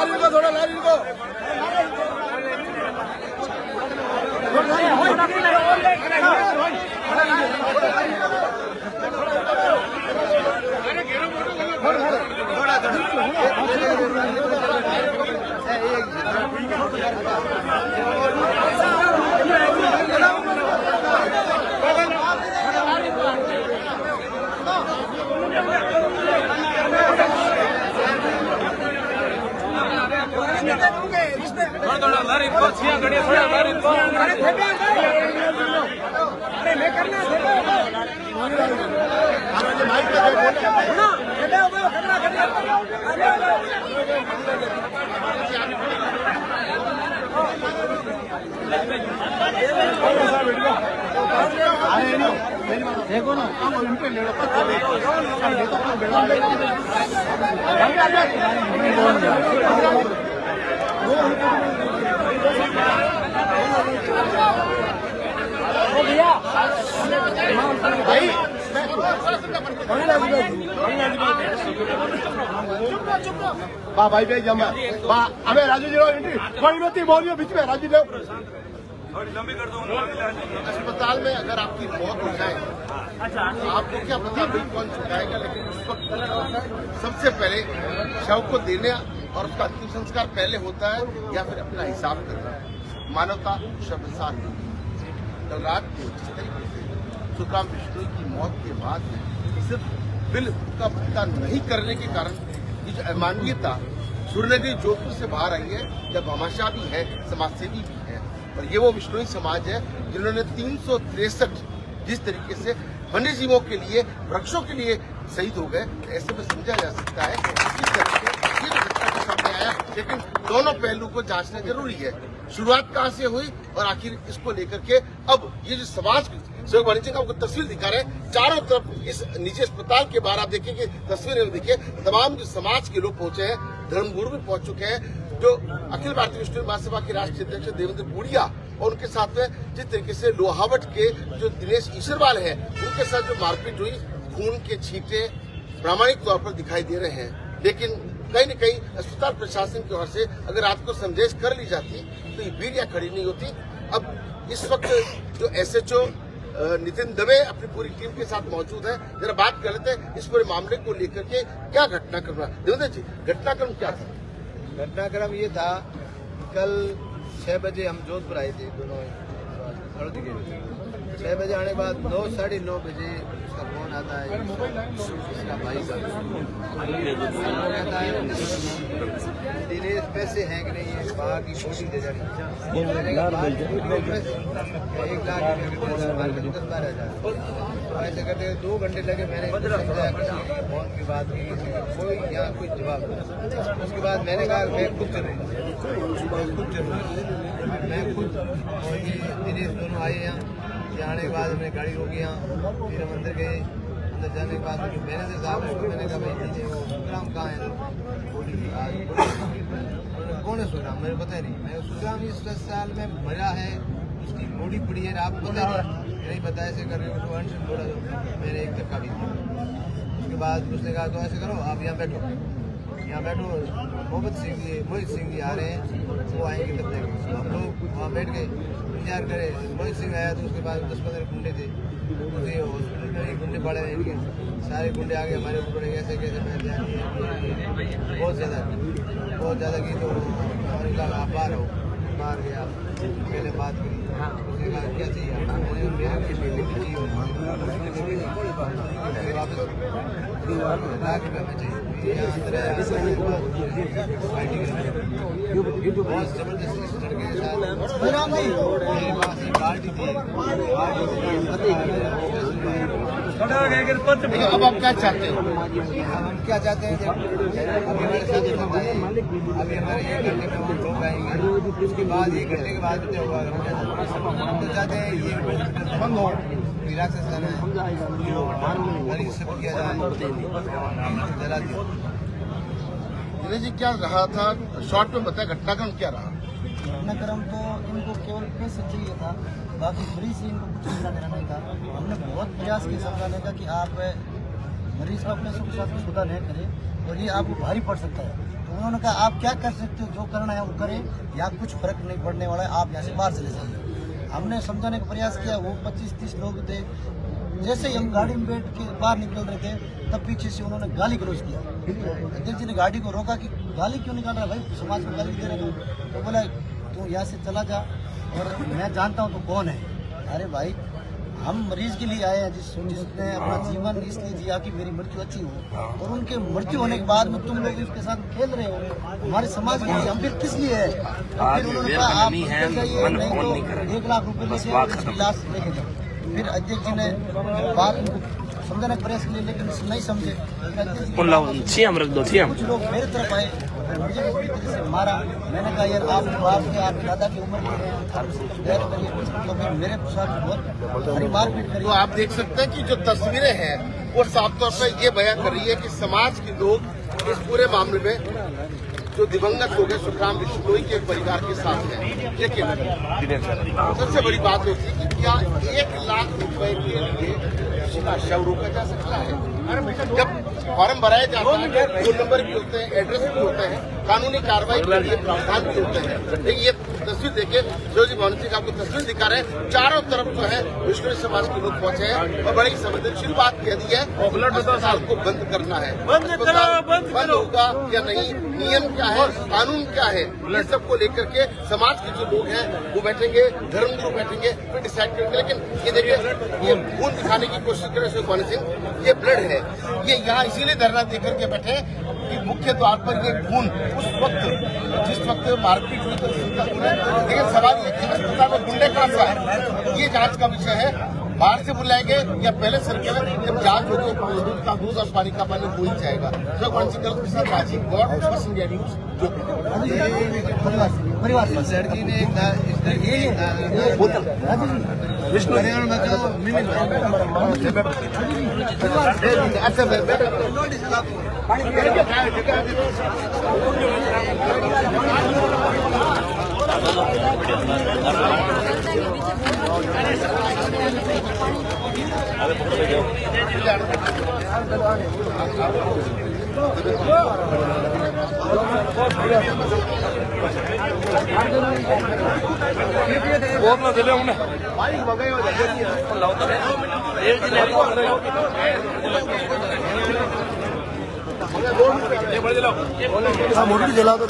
थोड़ा लारी को थोड़ा लारी को छिया गड़े थोड़ा लारी को अरे मैं करना देखो ना भाई बा भाई भाई जमा बा अबे राजू जी कोई मत बोलियो बीच में राजू जी लंबी कर दो। अस्पताल में अगर आपकी मौत हो जाए तो आपको क्या पता भाई कौन चुकाएगा, लेकिन उस वक्त सबसे पहले शव को देने और उसका अंतिम संस्कार पहले होता है या फिर अपना हिसाब करना है। मानवता शर्मसार कल रात को जिस तरीके से सुखराम बिश्नोई की मौत के बाद सिर्फ बिल का भुगतान नहीं करने के कारण ये जो अमानवीयता सूर्यनगरी जोधपुर से बाहर आई है, जब भामाशाह भी है, समाजसेवी भी है, और ये वो बिश्नोई समाज है जिन्होंने 363 जिस तरीके से वन्य जीवों के लिए, वृक्षों के लिए शहीद हो गए, ऐसे में समझा जा सकता है कि किस तरह से ये घटना के सामने आया। लेकिन दोनों पहलू को जांचना जरूरी है। शुरुआत कहां से हुई और आखिर इसको लेकर के अब ये जो समाज सहयोग वाणिज्य का आपको तस्वीर दिखा रहे हैं, चारों तरफ इस निजी अस्पताल के बाहर आप देखिए कि तस्वीरें देखिए, तमाम जो समाज के लोग पहुंचे हैं, धर्मगुरु भी पहुंच चुके हैं, जो अखिल भारतीय विष्णु महासभा के राष्ट्रीय अध्यक्ष देवेंद्र बुढ़िया और उनके साथ में जिस तरीके से लोहावट के जो दिनेश ईश्वरवाल हैं, उनके साथ जो मारपीट हुई, खून के छींटे प्रामाणिक तौर पर दिखाई दे रहे हैं। लेकिन कहीं न कहीं अस्पताल प्रशासन की ओर से अगर रात को समझेश कर ली जाती तो ये भीड़ खड़ी नहीं होती। अब इस वक्त जो SHO नितिन दवे अपनी पूरी टीम के साथ मौजूद है, जरा बात कर लेते हैं इस पूरे मामले को लेकर के क्या घटनाक्रम रहा। देवेंद्र जी, घटनाक्रम क्या था? घटनाक्रम ये था, कल 6 बजे हम जोधपुर आए थे, दोनों 6 बजे आने के बाद 9 साढ़े 9 बजे उसका फोन आता है, इसका भाई का कहता है दिनेश पैसे हैं कि नहीं है, बाहर की छोटी दे जानी 1 लाख 10-12 हज़ार। ऐसे करते 2 घंटे लगे, मैंने फोन की बात की, कोई यहाँ कोई जवाब नहीं। उसके बाद मैंने कहा मैं खुद चलूँ, मैं खुद दिनेश दोनों आए यहाँ आने के बाद हमने गाड़ी रोकी यहाँ, फिर हम अंदर गए। अंदर जाने के बाद जो मैनेजर साहब उसको मैंने कहा भाई दीजिए वो सुखराम कहाँ है, कौन है सुखराम, मुझे पता नहीं। मैं सुखराम इस साल में मरा है, उसकी बॉडी पड़ी है, आपको पता नहीं पता, ऐसे कर रहे हो थोड़ा मैंने एक धक्का भी दिया। उसके बाद उसने कहा तो ऐसे करो आप यहाँ बैठो, मोहित सिंह जी आ रहे हैं, वो आएंगे तब तक। हम लोग वहाँ बैठ गए, इंतजार करे। मोहित सिंह आया तो उसके बाद 10-15 गुंडे थे, मुझे हॉस्पिटल में एक गुंडे पड़े हैं, इनके सारे गुंडे आगे हमारे ऊपर कैसे मैं बहुत ज़्यादा की। तो उन्होंने कहा आप बाहर हो, बाहर गया, पहले बात करी, उसने कहा क्या चाहिए, वापस लाख रुपये में चाहिए। बहुत जबरदस्ती से लड़के के साथ मेरे पास एक बाल्टी थी। अब आप क्या चाहते हो? हम क्या चाहते हैं, अभी हमारे साथ अभी हमारे 1 घंटे में हम लोग आएंगे, उसके बाद 1 घंटे के बाद क्या होगा, हम तो चाहते हैं ये बंद हो, राक्षस है सब किया जाए, जला दिया। दिनेश जी, क्या रहा था, शॉर्ट में बताया घटनाक्रम क्या रहा? घटनाक्रम तो इनको केवल पैसे चाहिए था, बाकी मरीज से इनको कुछ लेना देना नहीं था। हमने बहुत प्रयास किया समझाने का कि आप मरीज को अपने सुख साथ में खुदा नहीं करें, और ये आपको भारी पड़ सकता है। तो उन्होंने कहा आप क्या कर सकते हो, जो करना है वो करें, या कुछ फर्क नहीं पड़ने वाला है, आप यहाँ से बाहर चले जाइए। हमने समझाने का प्रयास किया, वो 25-30 लोग थे। जैसे ही हम गाड़ी में बैठ के बाहर निकल रहे थे तब पीछे से उन्होंने गाली गलौज किया। अध्यक्ष जी ने गाड़ी को रोका कि गाली क्यों निकाल रहा है भाई, समाज को गाली दे रहे हो। तो बोला तू यहाँ से चला जा और मैं जानता हूँ तो कौन है। अरे भाई हम मरीज के लिए आए हैं जिसने अपना जीवन इसलिए जिया कि मेरी मृत्यु अच्छी हो, और उनके मृत्यु होने के बाद में तुम लोग उसके साथ खेल रहे हो हमारे समाज के लिए, हम फिर किस लिए है। तो फिर उन्होंने कहा आप जाइए, नहीं तो 1 लाख रुपए लेके लाश लेके जाओ। फिर अध्यक्ष जी ने बात समझाने का प्रयास किया लेकिन नहीं समझे। कुछ लोग मेरे तरफ आए, मुझे भी पूरी तरह से मारा। मैंने कहा यार आप दादा की उम्र के हैं, तो फिर मेरे साथ बहुत भारी मारपीट करी। तो आप देख सकते हैं कि जो तस्वीरें हैं वो साफ तौर पर ये बयान कर रही है कि समाज के लोग इस पूरे मामले में जो दिवंगत हो गए सुखराम बिश्नोई के परिवार के साथ हैं। लेकिन सबसे बड़ी बात होती है कि क्या 1 लाख रुपए के लिए किसी का शव रोका जा सकता है? जब फॉर्म भराया जाता है, फोन नंबर भी होते हैं, एड्रेस भी होते हैं, कानूनी कार्रवाई के लिए प्रावधान भी होते हैं। लेकिन ये तस्वीर देखिए, शिवजी भवन सिंह आपको तस्वीर दिखा रहे हैं, चारों तरफ जो है बिश्नोई समाज के लोग पहुंचे हैं और बड़ी संवेदनशील बात कह दी है, अस्पताल को बंद करना है। बंद होगा या नहीं, नियम क्या है, कानून क्या है, ये सबको लेकर के समाज के जो लोग हैं वो बैठेंगे, धर्मगुरु बैठेंगे, फिर डिसाइड करेंगे। लेकिन ये देखिए, ये खून दिखाने की कोशिश करे शिव भवन सिंह, ये ब्लड है। ये यहाँ इसीलिए धरना देकर के बैठे कि मुख्य द्वार पर ये खून उस वक्त जिस वक्त मारपीट हुई तो लेकिन सवाल ये कि अस्पताल में गुंडे कौन सा है, ये जांच का विषय है। बाहर से बुलाएंगे या पहले सर्कल जब जांच होगी दूध का दूध और पानी का पानी हो ही जाएगा। जो कॉन्सिक्वेंस के साथ राजीव गौड़ बस इंडिया न्यूज परिवार इस लड़की ने पर्यावरण बचाओ बहुत ना चले उन्हें मोटी जला दो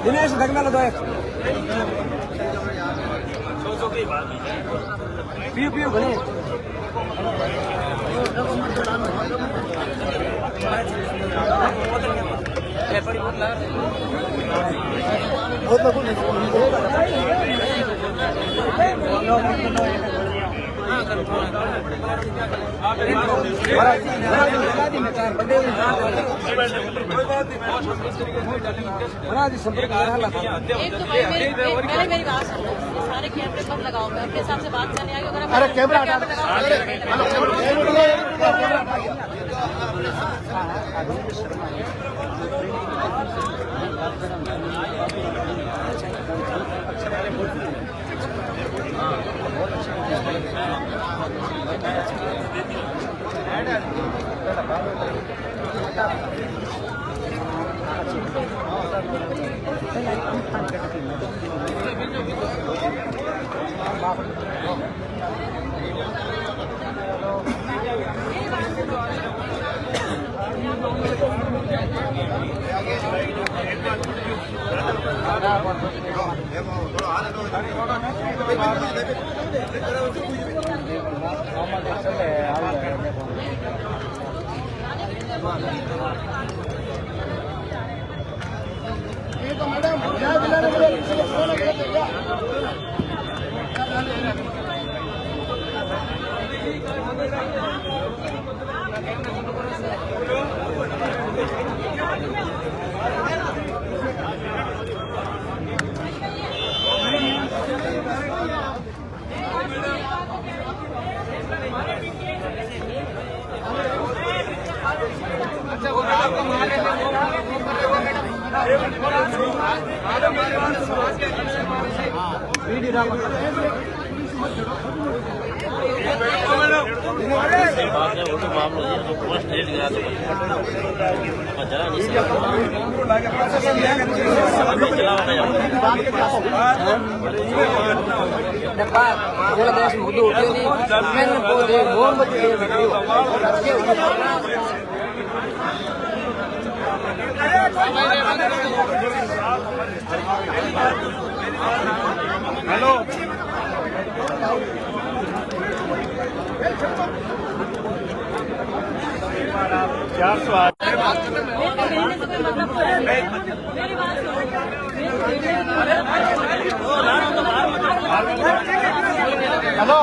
दिनेश ढकना लो पियो पियो भले पहले मेरी बात सुनो, सारे कैमरे मत लगाओ, मैं अपने हिसाब से बात करने आई। अरे कैमरा हेलो मेरी बात सुनो। हेलो